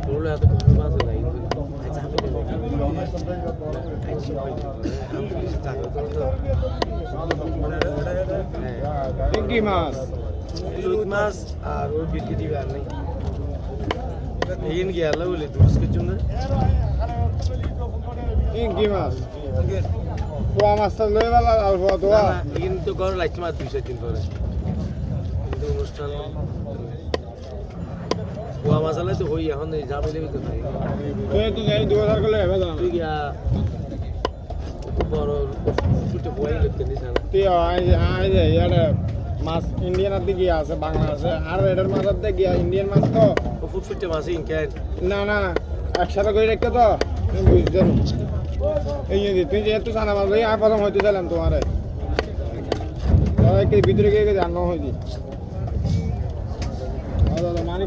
Dulu atau dulu masuk lagi. কি মাছ Ilut mas, arus bikin di mana? Ingin gila boleh terus kecunda. কি মাছ পোয়া মাছটা লয়ে বেলা আর পোয়া দোয়া Ingin tuh kau lagi cuma 2 করে। কিন্তু অনুষ্ঠান ওয়া মাসালা তো হই এখন এই জামিলে তো নাই তুই তো যাই 2000 করে হবে না তুই গিয়া খুব বড় ছুটে বই লিখতে নিস না তুই আই যে ইয়ারে মাছ ইন্ডিয়ান দিকে আছে বাংলাদেশে আর এটার মাছের দিকে ইন্ডিয়ান মাছ তো ও ফুট ফুটে মাসে ইনকেন না না একসাথে করে রেখে তো তুমি বুঝছেন এই যে তুই যেহেতু সানা মাছ লই আমি প্রথম হইতে চাইলাম তোমারে কি ভিতরে গিয়ে জানো হইছি